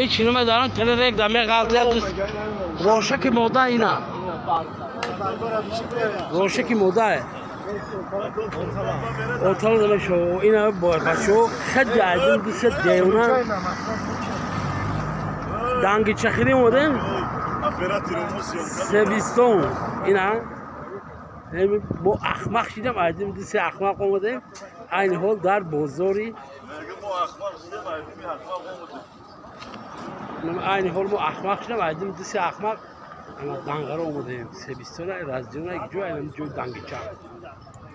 هیچ اینو دارن پدر یک دمه غلطی روشک مودا اینا روشک مودا اوتال نمیشو اینا با بچو خیلی عجیب دوست دیونا دانگیچا خیلی مودن سبیستون اینا با اخمق شدم عجیب دوست اخمق اومده این حال در بازاری این حال ما اخمق شدم عجیب دوست اخمق اما دانگارو اومده سبیستون رازجون یک جو اینم جو دانگیچا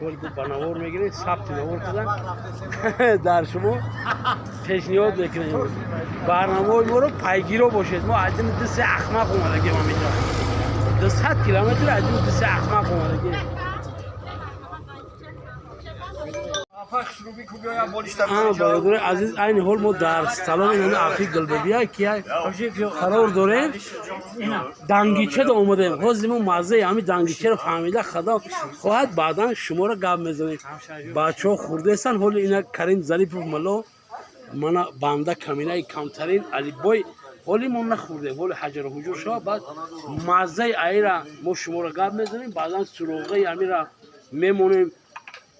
ولی دو بناور میگیرین ثبت نور کردن در شما پیشنهاد میکنیم برنامه ما رو پیگیرو باشید ما از این دست اخمق اومدگی ما اینجا 200 کیلومتر از این دست اخمق اومدگی برادر عزیز این حال ما در سالن اینو افی گلببیا کیا قرار داریم دانگیچه دو اومدیم خودمون مزه همین دانگیچه رو فهمیده خدا خواهد بعدا شما رو گپ میزنیم بچه‌ها خورده هستن حال اینا کریم ظریف ملو من بنده کمینه کمترین علی بای حالی ما نخورده حال حجر و حجور شو بعد مزه ایرا ما شما رو گپ میزنیم بعدا سروغه امیرا میمونیم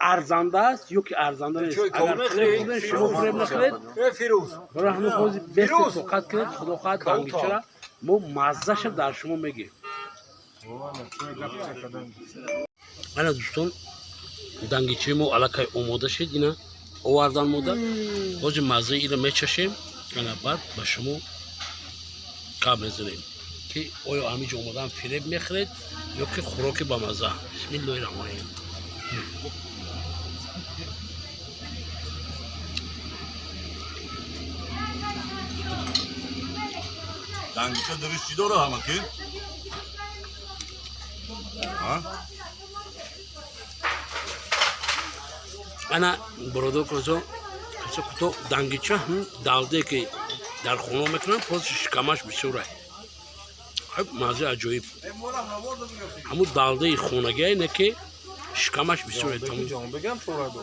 ارزنده است یا که ارزنده نیست اگر فریب شما فریب نخورید برای همه خوزی بست توقت کنید خدا خواهد دانگیچه را ما مزهش در شما میگیم اینا دوستان دانگیچه ما علاقه اومده شد اینا آوردن مادر خوزی مزه ایره میچشیم اینا بعد به شما کار میزنیم که آیا همیشه اومدن فریب میخورید یا که خوراک با مزه بسم الله الرحمن الرحیم Dangic'a dürüstçü doğru ama ki. Ha? Ana burada kozo to Dangic'a dalde ki در خونه میکنن پس شکمش بسوره خب مزه عجیب همون دالده خونگی اینه که شکمش بسوره بگم تو را دو